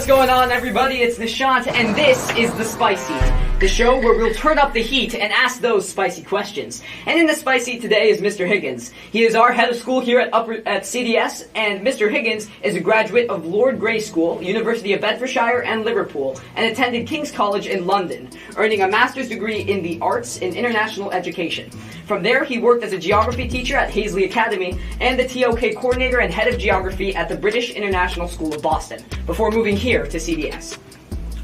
going on, everybody? It's Nishant, and this is the Spicy, the show where we'll turn up the heat and ask those spicy questions. And in the Spicy today is Mr. Higgins. He is our head of school here at CDS, and Mr. Higgins is a graduate of Lord Grey School, University of Bedfordshire and Liverpool, and attended King's College in London, earning a master's degree in the arts in international education. From there, he worked as a geography teacher at Hazley Academy and the TOK coordinator and head of geography at the British International School of Boston, before moving here to CDS.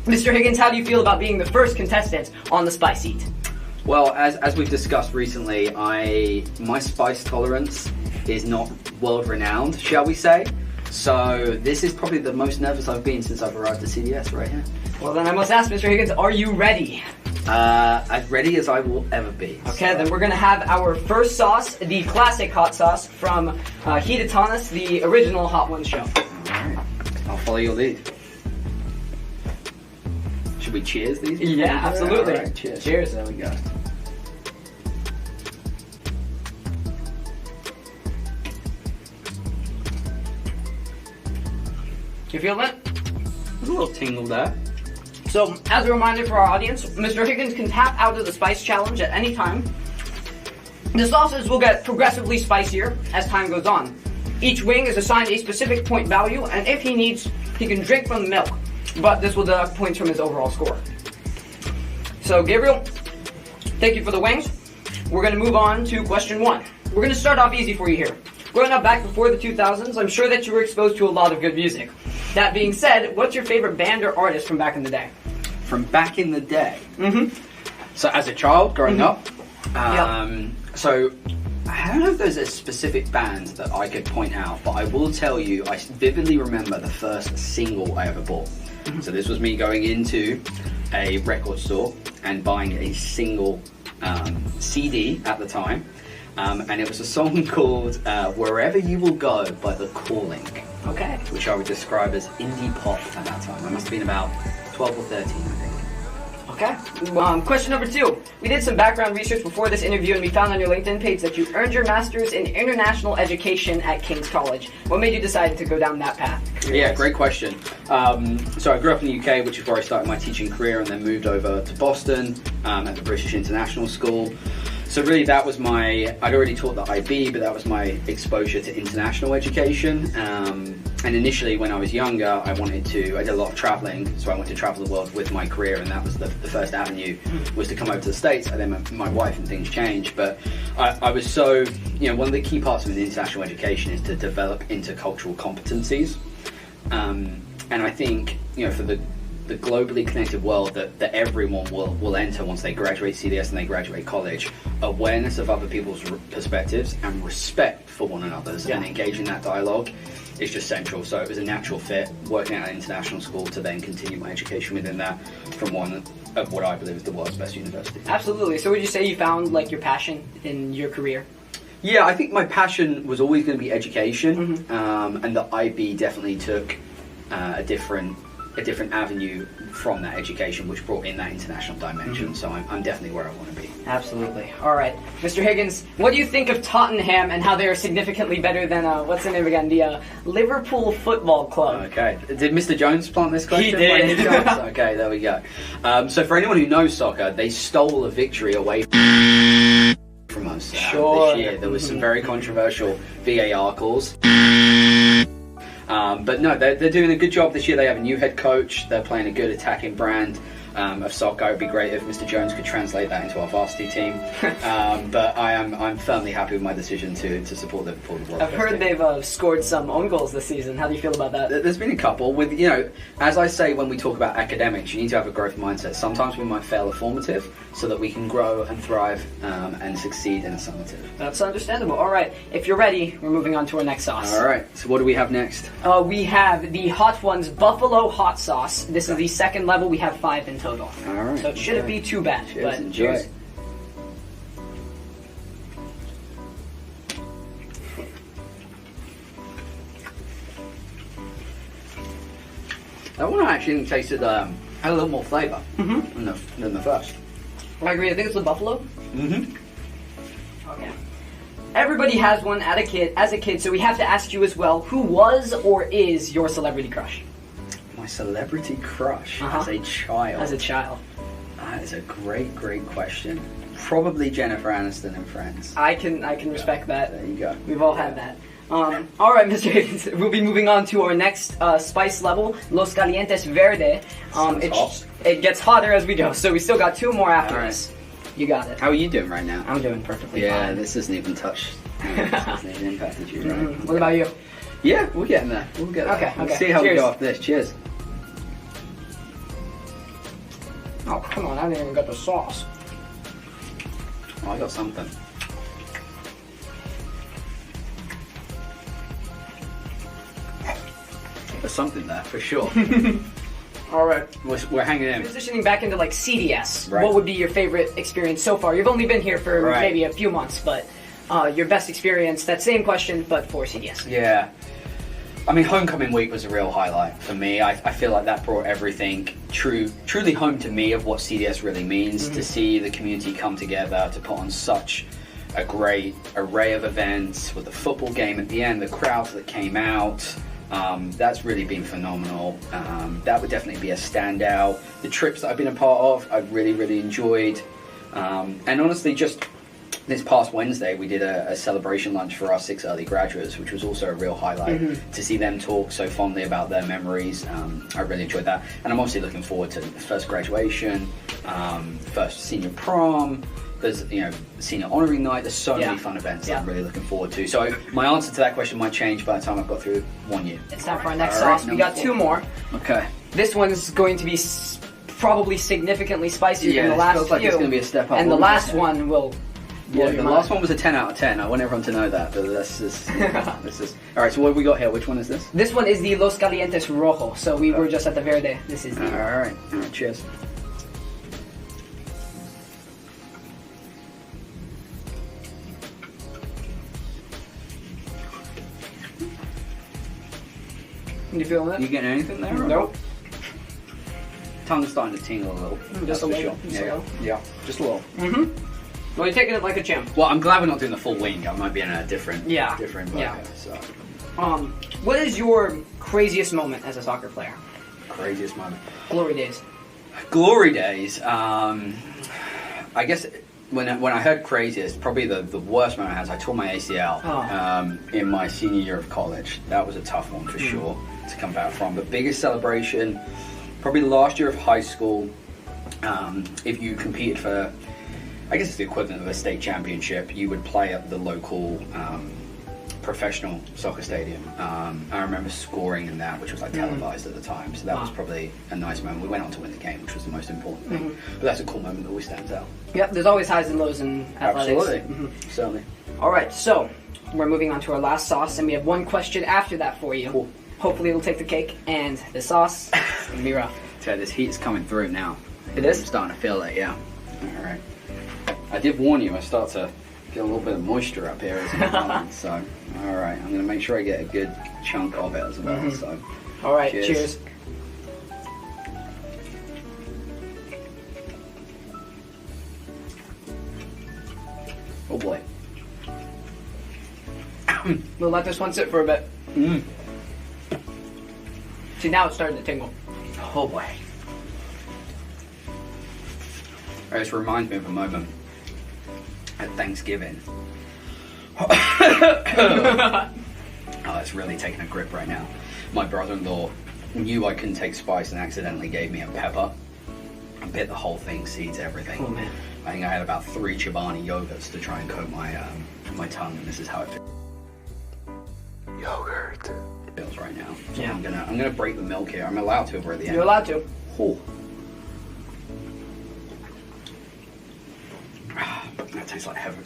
Mr. Higgins, how do you feel about being the first contestant on the Spice Seat? Well, as we've discussed recently, my spice tolerance is not world-renowned, shall we say. So this is probably the most nervous I've been since I've arrived at CDS right here. Well, then I must ask, Mr. Higgins, are you ready? As ready as I will ever be. Okay, then we're going to have our first sauce, the classic hot sauce from Heatatonis, the original Hot Ones show. Alright, I'll follow your lead. Should we cheers these? Yeah, absolutely. Right, cheers. Cheers. There we go. You feel it? There's a little tingle there. So, as a reminder for our audience, Mr. Higgins can tap out of the Spice Challenge at any time. The sauces will get progressively spicier as time goes on. Each wing is assigned a specific point value, and if he needs, he can drink from the milk. But this will deduct points from his overall score. So, Gabriel, thank you for the wings. We're going to move on to question 1. We're going to start off easy for you here. Growing up back before the 2000s, I'm sure that you were exposed to a lot of good music. That being said, what's your favorite band or artist from back in the day? From back in the day? Mm-hmm. So as a child, growing up, Yep. so I don't know if there's a specific band that I could point out, but I will tell you, I vividly remember the first single I ever bought. So this was me going into a record store and buying a single CD at the time, and it was a song called Wherever You Will Go by The Calling. Okay. Which I would describe as indie pop at that time. I must have been about 12 or 13, I think. Okay. Question number 2. We did some background research before this interview, and we found on your LinkedIn page that you earned your master's in international education at King's College. What made you decide to go down that path? Yeah, great question. So I grew up in the UK, which is where I started my teaching career, and then moved over to Boston at the British International School. So really that was I'd already taught the IB, but that was my exposure to international education. And initially when I was younger, I did a lot of traveling, so I wanted to travel the world with my career, and that was the first avenue, was to come over to the States. And then my wife and things changed, but I was so, one of the key parts of an international education is to develop intercultural competencies. And I think, for the globally connected world that everyone will enter once they graduate CDS and they graduate college, awareness of other people's perspectives and respect for one another's and engaging that dialogue is just central. So it was a natural fit, working at an international school, to then continue my education within that from one of what I believe is the world's best university. Absolutely. So would you say you found your passion in your career? Yeah, I think my passion was always going to be education, and the IB definitely took a different avenue from that education, which brought in that international dimension. So I'm definitely where I want to be. Absolutely. All right, Mr. Higgins, what do you think of Tottenham and how they are significantly better than what's the name again? The Liverpool Football Club. Okay. Did Mr. Jones plant this question? He did. Okay, there we go. So for anyone who knows soccer, they stole a victory away from us this year. There was some very controversial VAR calls. But no, they're doing a good job this year. They have a new head coach. They're playing a good attacking brand of soccer. It would be great if Mr. Jones could translate that into our varsity team. But I'm firmly happy with my decision to support Liverpool. I've heard they've scored some own goals this season. How do you feel about that? There's been a couple. With as I say when we talk about academics, you need to have a growth mindset. Sometimes we might fail a formative so that we can grow and thrive and succeed in a summative. That's understandable. All right, if you're ready, we're moving on to our next sauce. All right, so what do we have next? We have the Hot Ones Buffalo Hot Sauce. This is the second level. We have 5 in total. All right. So it shouldn't be too bad. Cheers, but enjoy. Cheers. That one I actually tasted had a little more flavour than the first. I agree. I think it's the buffalo. Mm-hmm. Okay. Everybody has one as a kid, so we have to ask you as well, who was or is your celebrity crush? My celebrity crush as a child. As a child. That is a great question. Probably Jennifer Aniston in Friends. I can respect that. There you go. We've all had that. All right, Mr. Higgins, we'll be moving on to our next spice level, Los Calientes Verde. It gets hotter as we go, so we still got 2 more after this. You got it. How are you doing right now? I'm doing perfectly fine. Yeah, this doesn't even touch. This hasn't even impacted you, right? What about you? Yeah, we're getting there. We'll get there. Okay. We'll see how we go after this. Cheers. Oh, come on, I haven't even got the sauce. Oh, I got something. There's something there, for sure. All right. We're hanging in. Transitioning back into like CDS, Right. what would be your favorite experience so far? You've only been here for Right. maybe a few months, but your best experience, that same question, but for CDS. Yeah. I mean, homecoming week was a real highlight for me. I feel like that brought everything truly home to me of what CDS really means, to see the community come together, to put on such a great array of events with the football game at the end, the crowds that came out. That's really been phenomenal. That would definitely be a standout. The trips that I've been a part of, I've really enjoyed. And honestly, just this past Wednesday, we did a celebration lunch for our 6 early graduates, which was also a real highlight. To see them talk so fondly about their memories, I really enjoyed that. And I'm obviously looking forward to first graduation, first senior prom. There's, senior honouring night. There's so many fun events that I'm really looking forward to. So my answer to that question might change by the time I've got through 1 year. It's time for our next sauce. We got 2 more. Okay. This one's going to be probably significantly spicier than the it last feels like few. it's going to be a step up. And the last one will. Yeah, the last one was a 10 out of 10. I want everyone to know that. But this is. All right. So what have we got here? Which one is this? This one is the Los Calientes Rojo. So we were just at the Verde. This is the. All right. Cheers. You feeling that? You getting anything there? Nope. Tongue's starting to tingle a little. Just a little. Yeah, just a little. Well, you're taking it like a champ. Well, I'm glad we're not doing the full wing. I might be in a different burger. Yeah. So. What is your craziest moment as a soccer player? Craziest moment. Glory days. Glory days. I guess when I heard craziest, probably the worst moment I had is I tore my ACL in my senior year of college. That was a tough one for sure to come back from. The biggest celebration, probably last year of high school. If you competed for, I guess it's the equivalent of a state championship, you would play at the local professional soccer stadium. I remember scoring in that, which was like televised at the time, so that was probably a nice moment. We went on to win the game, which was the most important thing. But that's a cool moment that always stands out. Yep, there's always highs and lows in athletics. Absolutely, certainly. All right, so we're moving on to our last sauce, and we have one question after that for you. Cool. Hopefully it'll take the cake, and the sauce is gonna be rough. So this heat's coming through now. It is? I'm starting to feel it, yeah. All right. I did warn you, I start to get a little bit of moisture up here as well. So, all right, I'm going to make sure I get a good chunk of it as well. So, all right, cheers. Oh boy. We'll let this one sit for a bit. See, now it's starting to tingle. Oh boy. This reminds me of a moment at Thanksgiving. Oh, it's really taking a grip right now. My brother-in-law knew I couldn't take spice and accidentally gave me a pepper. I bit the whole thing, seeds, everything. Oh man. I think I had about 3 Chobani yogurts to try and coat my tongue, and this is how it feels. Yogurt feels right now. So Yeah. I'm gonna break the milk here. I'm allowed to over at the end. You're allowed to. Oh. That tastes like heaven.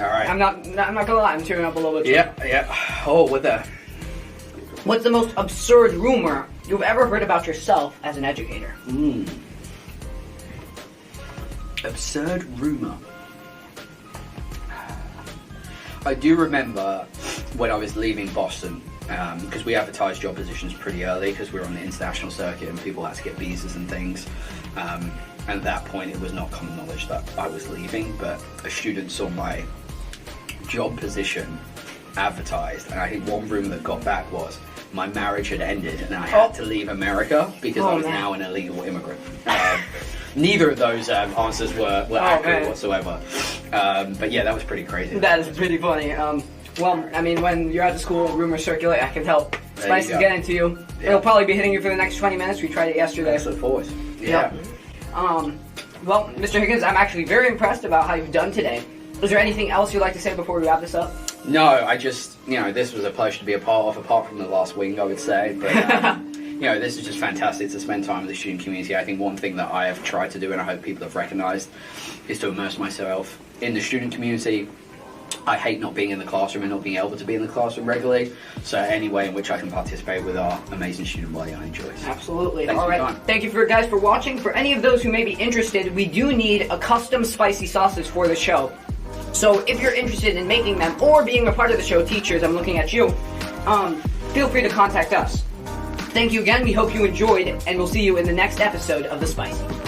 All right. I'm not gonna lie, I'm tearing up a little bit. Yeah. Oh, with that. What's the most absurd rumor you've ever heard about yourself as an educator? Absurd rumor. I do remember when I was leaving Boston, because we advertised job positions pretty early because we were on the international circuit and people had to get visas and things. And at that point, it was not common knowledge that I was leaving, but a student saw my job position advertised, and I think one rumor that got back was my marriage had ended and I had to leave America because I was man. now an illegal immigrant. Neither of those answers were accurate whatsoever. But yeah, that was pretty crazy. That is pretty funny. Well, I mean, when you're at the school, rumors circulate. I can tell Spice is getting to you. Yeah. It'll probably be hitting you for the next 20 minutes. We tried it yesterday. That's the force. Yeah. Well, Mr. Higgins, I'm actually very impressed about how you've done today. Is there anything else you'd like to say before we wrap this up? No, I just, this was a pleasure to be a part of, apart from the last wing, I would say. But, this is just fantastic to spend time with the student community. I think one thing that I have tried to do, and I hope people have recognised, is to immerse myself in the student community. I hate not being in the classroom and not being able to be in the classroom regularly. So any way in which I can participate with our amazing student body, I enjoy. Absolutely. Thanks All for right. your time. Thank you for guys for watching. For any of those who may be interested, we do need a custom spicy sauces for the show. So if you're interested in making them or being a part of the show, teachers, I'm looking at you, feel free to contact us. Thank you again. We hope you enjoyed, and we'll see you in the next episode of The Spicy.